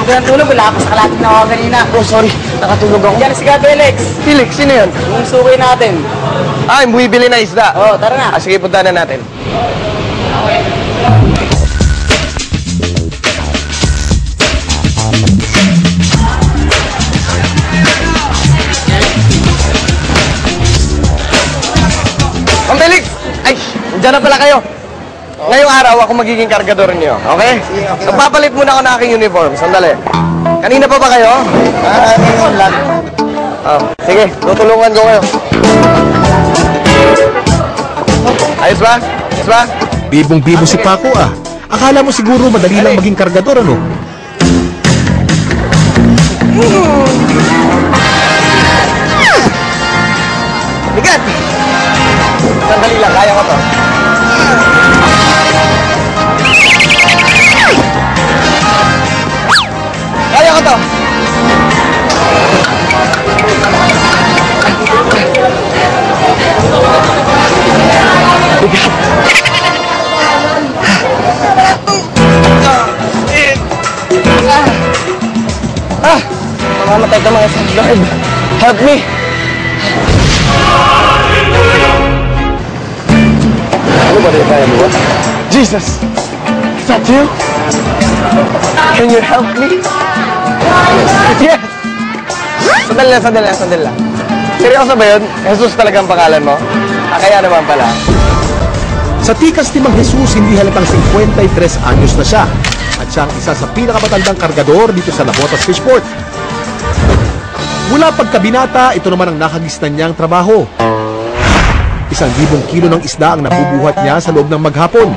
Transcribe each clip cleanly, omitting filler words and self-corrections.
ka ng tulog, wala pa sa kalating na ako kanina. Oh, sorry. Nakatulog ako. Yan si Ka Felix. Felix, sino yun? Yung suki natin. Ah, yung bumibili na isda. Oo, tara na. Ah, sige, punta na natin. Ma'am Felix! Ay, dyan na pala kayo. Ngayong araw, ako magiging kargador niyo. Okay? Okay. Magpapalit muna ako ng aking uniform. Sandali. Kanina pa ba kayo? Ngayon lang. Oh, sige, tutulungan ko kayo. Ayos ba? Ayos ba? Bibong-bibo si Paco ah. Akala mo siguro madali lang maging kargador, ano? Bigat! Sandali lang, kaya ko to. Kaya ko to. Mamamatay ka mga sa Lord. Help me. Ano ba rin kaya mo? Jesus! Is that you? Can you help me? Yes! Sandali lang. Seryoso ba yun? Jesus talaga ang pangalan mo? Ah, kaya naman pala. Sa tikas ni Mang Jesus, hindi halatang 53 anyos na siya. At siya ang isa sa pinakamatandang kargador dito sa Nabotas Fishport. Mula pagkabinata, ito naman ang nakagisnan niyang trabaho. 1,000 kilo ng isda ang nabubuhat niya sa loob ng maghapon.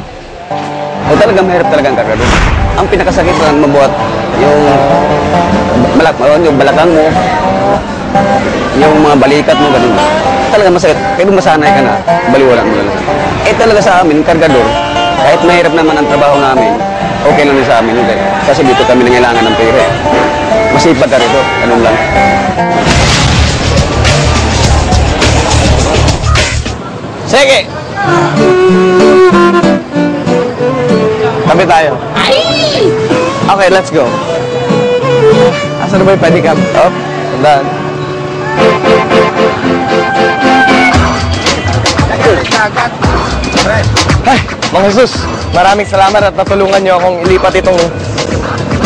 Ay, talagang mahirap talagang kargador. Ang pinakasakit lang mabuhat yung balakang mo, yung mga balikat mo, ganun. Talagang masakit. Kaya kung masanay ka na, baliwalan mo lang. Eh talaga sa amin, kargador, kahit mahirap naman ang trabaho namin, okay lang din sa amin. Okay? Kasi dito kami nangailangan ng pera. Masipag ka rito, ganun lang. Sige! Tabi tayo. Okay, let's go. Asan na ba yung pedicab? Oh, sandaan. Ay, Mang Jesus, maraming salamat at natulungan niyo akong ilipat itong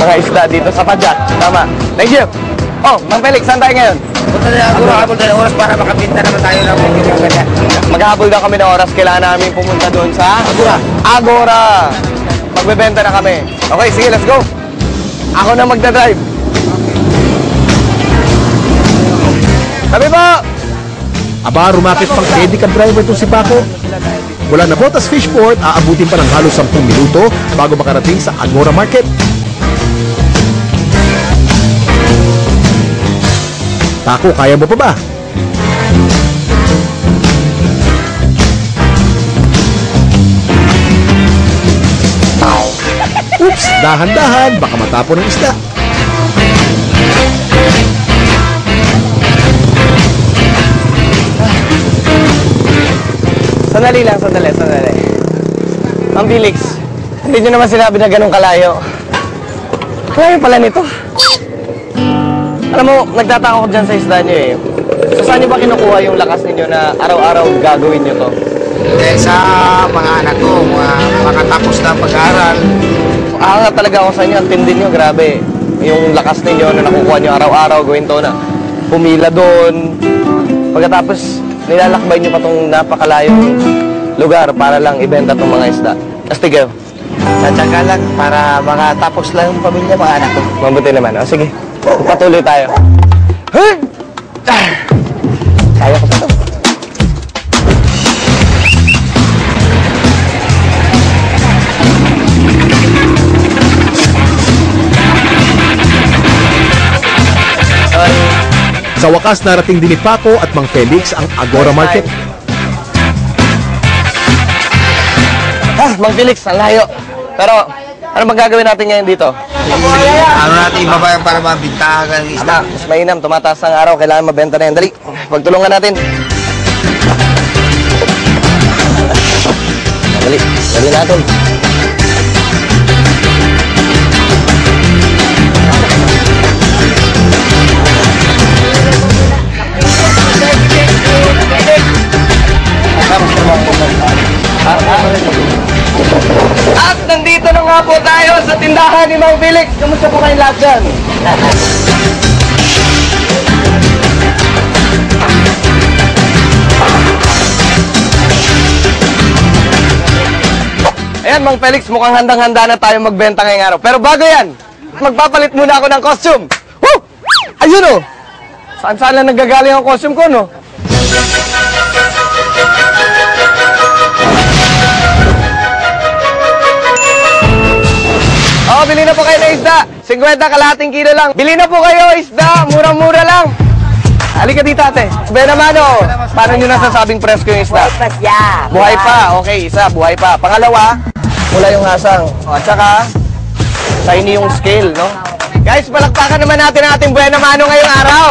mga isda dito sa Padjak. Tama. Thank you. Oh, Mang Felix, saan tayo ngayon? Punta na ako, habol na ng oras para makapinta naman tayo ng mga ganyan. Maghahabol daw kami ng oras. Kailangan namin pumunta doon sa Agora. Magbebenta na kami. Okay, sige, let's go. Ako na magdadrive. Sabi po! Aba, rumakit pang pedicab driver itong si Paco. Mula Nabotas Fishport, aabutin pa ng halos 10 minuto bago makarating sa Agora Market. Paco, kaya mo pa ba? Oops, dahan-dahan, baka matapon ng isda. Sandali lang, sandali. Ma'am Felix, hindi nyo naman sinabi na ganun kalayo. Kalayo pala nito. Alam mo, nagtataka ko dyan sa isda nyo eh. So, saan nyo ba kinukuha yung lakas ninyo na araw-araw gagawin nyo to? Dahil sa mga anak ko, makatapos na pag-aaral. Aangat talaga ako sa inyo, ang tindi nyo, grabe. Yung lakas ninyo na nakukuha nyo araw-araw, gawin to na pumila doon. Pagkatapos, nilalakbay nyo pa itong napakalayong lugar para lang ibenta itong mga isda. Astig kayo. Sadyaga lang para makatapos lang yung pamilya, mga anak ko. Mabuti naman. O sige, patuloy tayo. Hey! Kaya ko pa ito. Sa wakas, narating din ni Paco at Mang Felix ang Agora Market. Mang Felix, ang layo. Pero, ano bang gagawin natin ngayon dito? Ano natin ibaba para mabintahan ng isda? Mas mainam, tumataas ang araw, kailangan mabenta na yan. Dali, pagtulungan natin. Dali natin. Mag-umpisa po kayong lahat dyan. Ayan, Mang Felix, mukhang handang-handa na tayo magbenta ngayong araw. Pero bago yan, magpapalit muna ako ng costume. Woo! Ayun, oh! Saan-saan lang nagagaling ang costume ko, no? Oh, bili na po kayo ng isda. 50 kalahating kilo lang. Bili na po kayo isda. Murang-mura lang. Halika dito, ate. Benamano, paano nyo nasasabing presko yung isda? Buhay pa. Okay, isa, buhay pa. Pangalawa, mula yung hasang. O, at saka, shiny yung scale, no? Guys, palakpakan naman natin ang ating Benamano ngayong araw.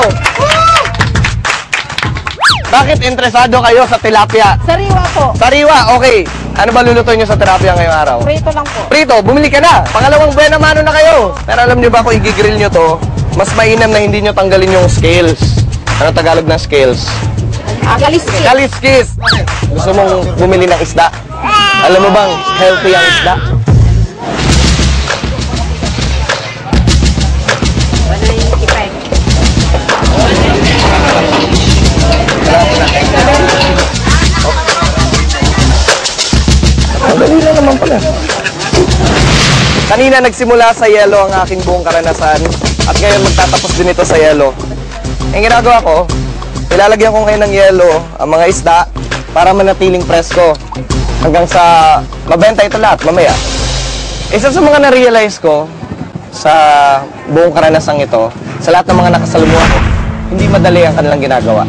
Bakit interesado kayo sa tilapia? Sariwa po. Sariwa, okay. Ano ba lulutuin nyo sa tilapia ngayong araw? Prito lang po. Prito, bumili ka na. Pangalawang Benamano na kayo. Pero alam nyo ba kung i-grill nyo to, mas mainam na hindi nyo tanggalin yung scales. Ano Tagalog ng scales? Kaliskis. Kaliskis! Gusto mong bumili ng isda? Alam mo bang healthy ang isda? Madali lang naman pala. Kanina nagsimula sa yelo ang aking buong karanasan at ngayon magtatapos din ito sa yelo. Ang ginagawa ko, ilalagyan ko ngayon ng yelo ang mga isda para manatiling presko hanggang sa mabenta ito lahat mamaya. Isa sa mga na-realize ko sa buong karanasang ito, sa lahat ng mga nakasalumuha ko, hindi madali ang kanilang ginagawa.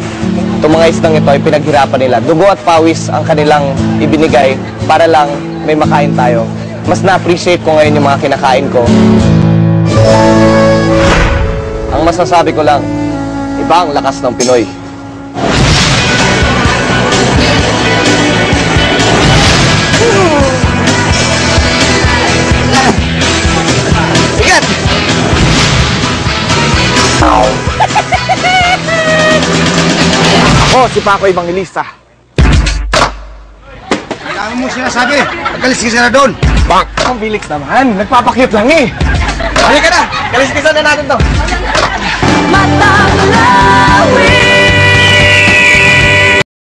Itong mga isdang ito ay pinaghirapan nila. Dugo at pawis ang kanilang ibinigay para lang may makain tayo. Mas na-appreciate ko ngayon yung mga kinakain ko. Ang masasabi ko lang, iba ang lakas ng Pinoy. Sigat! Ako, si Paco Evangelista. Kailangan mo sinasabi. Nagkaliskis na doon. Bang! Ang Felix naman, nagpapakyut lang eh. Halika na, kaliskisan na natin to.